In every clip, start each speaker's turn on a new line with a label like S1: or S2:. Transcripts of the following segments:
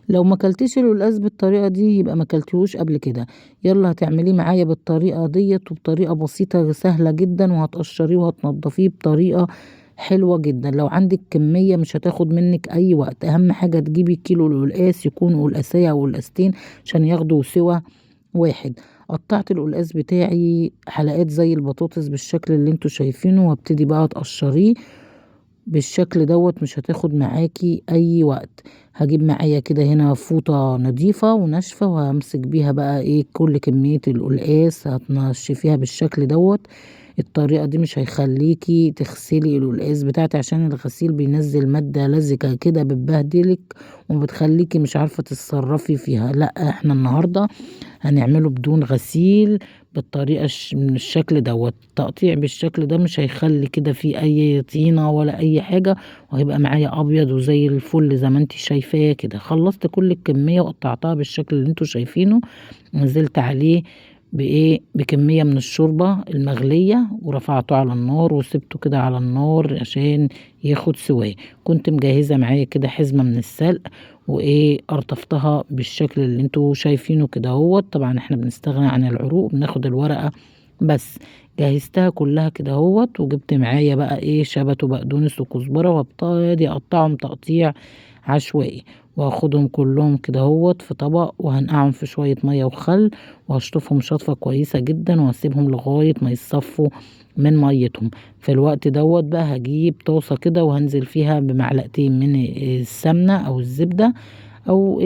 S1: لو ما كلتيش القلقاس بالطريقة دي يبقى ما كلتيهوش قبل كده. يلا هتعمليه معايا بالطريقة ديت، وبطريقة بسيطة سهلة جدا، وهتقشريه وهتنضفيه بطريقة حلوة جدا. لو عندك كمية مش هتاخد منك اي وقت. اهم حاجة تجيبي كيلو القلقاس يكون قلقاسية او قلقاستين عشان ياخدوا سوا واحد. قطعت القلقاس بتاعي حلقات زي البطاطس بالشكل اللي انتوا شايفينه، وابتدي بقى تقشريه بالشكل دوت. مش هتاخد معاكي اي وقت. هجيب معايا كده هنا فوطة نظيفة وناشفة، وهمسك بيها بقى ايه كل كمية القلقاس هتنشفيها بالشكل دوت. الطريقة دي مش هيخليكي تغسلي القلقاس بتاعتي، عشان الغسيل بينزل مادة لزجة كده بتبهدلك وبتخليكي مش عارفة تتصرفي فيها. لا، احنا النهاردة هنعمله بدون غسيل بالطريقة من الشكل دوت. تقطيع بالشكل ده مش هيخلي كده فيه اي طينة ولا اي حاجة، وهيبقى معايا ابيض وزي الفل زي ما انتي شايفاه كده. خلصت كل الكمية وقطعتها بالشكل اللي انتوا شايفينه. نزلت عليه بكمية من الشوربة المغلية، ورفعته على النار وسبته كده على النار عشان ياخد سواه. كنت مجهزة معايا كده حزمة من السلق، قرطفتها بالشكل اللي انتوا شايفينه كده اهوت. طبعا احنا بنستغنى عن العروق، بناخد الورقة بس. جهزتها كلها كده اهوت، وجبت معايا بقى شبت وبقدونس وكزبرة، وابتدي اقطعهم تقطيع عشوائي، وهاخدهم كلهم كده اهوت في طبق، وهنقعهم في شوية مية وخل، وهشطفهم شطفة كويسة جدا، وهسيبهم لغاية ما يصفوا من ميتهم. في الوقت دوت بقى هجيب طاسة كده، وهنزل فيها بمعلقتين من السمنة او الزبدة او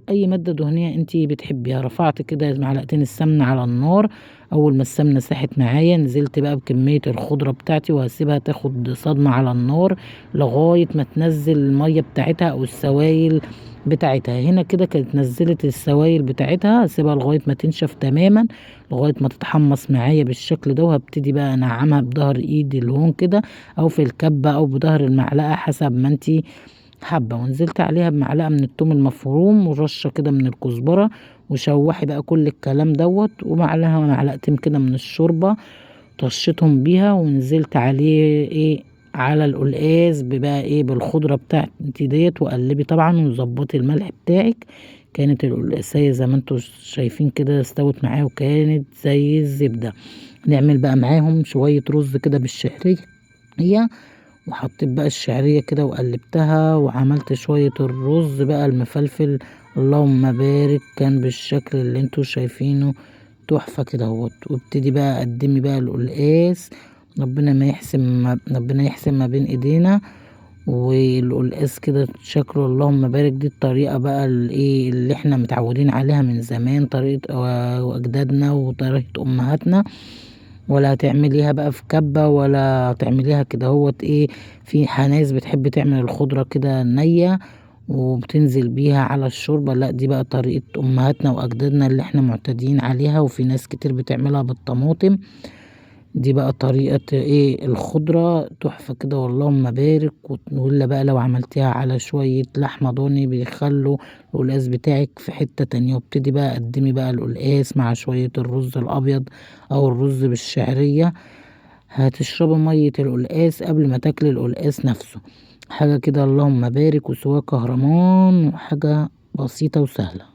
S1: اي مادة دهنية انتي بتحبيها. رفعت كده معلقتين السمنة على النار. اول ما السمنة ساحت معايا نزلت بقى بكمية الخضرة بتاعتي، وهسيبها تاخد صدمة على النار لغاية ما تنزل المية بتاعتها او السوائل بتاعتها. هنا كده كانت نزلت السوائل بتاعتها. هسيبها لغاية ما تنشف تماما، لغاية ما تتحمص معايا بالشكل ده. وهبتدي بقى انعمها بظهر ايدي الهون كده، او في الكبة او بظهر المعلقة حسب ما انتي حبة. ونزلت عليها بمعلقة من التوم المفروم ورشة كده من الكزبرة. وشوحي بقى كل الكلام دوت، ومعلقة معلقتين كده من الشوربة طشيتهم بيها. ونزلت عليه على القلقاس بقى بالخضرة بتاعتي ديت. وقلبي طبعا وظبطي الملح بتاعك. كانت القلقاسية زي ما انتوا شايفين كده استوت معايا، وكانت زي الزبدة. نعمل بقى معاهم شوية رز كده بالشعرية، وحطيت بقى الشعرية كده وقلبتها، وعملت شوية الرز بقى المفلفل. اللهم بارك، كان بالشكل اللي انتوا شايفينه تحفة كده اهوت. وابتدي بقى اقدمي بقى القلقاس. ربنا يحسن ما بين ايدينا. والقلقاس كده شكله اللهم بارك. دي الطريقة بقى اللي احنا متعودين عليها من زمان، طريقة اجدادنا وطريقة امهاتنا. ولا هتعمليها بقى في كبة، ولا هتعمليها كده هوت في ناس بتحب تعمل الخضرة كده نية وبتنزل بيها على الشوربة. لا، دي بقى طريقة امهاتنا واجدادنا اللي احنا معتادين عليها. وفي ناس كتير بتعملها بالطماطم. دي بقى طريقة الخضرة تحفة كده واللهم بارك. ولا بقى لو عملتيها على شوية لحمة ضاني بيخلوا القلقاس بتاعك في حتة تانية. وابتدي بقى قدمي بقى القلقاس مع شوية الرز الأبيض أو الرز بالشعرية. هتشربي مية القلقاس قبل ما تاكلي القلقاس نفسه. حاجة كده اللهم بارك، وسواك كهرمان، وحاجة بسيطة وسهلة.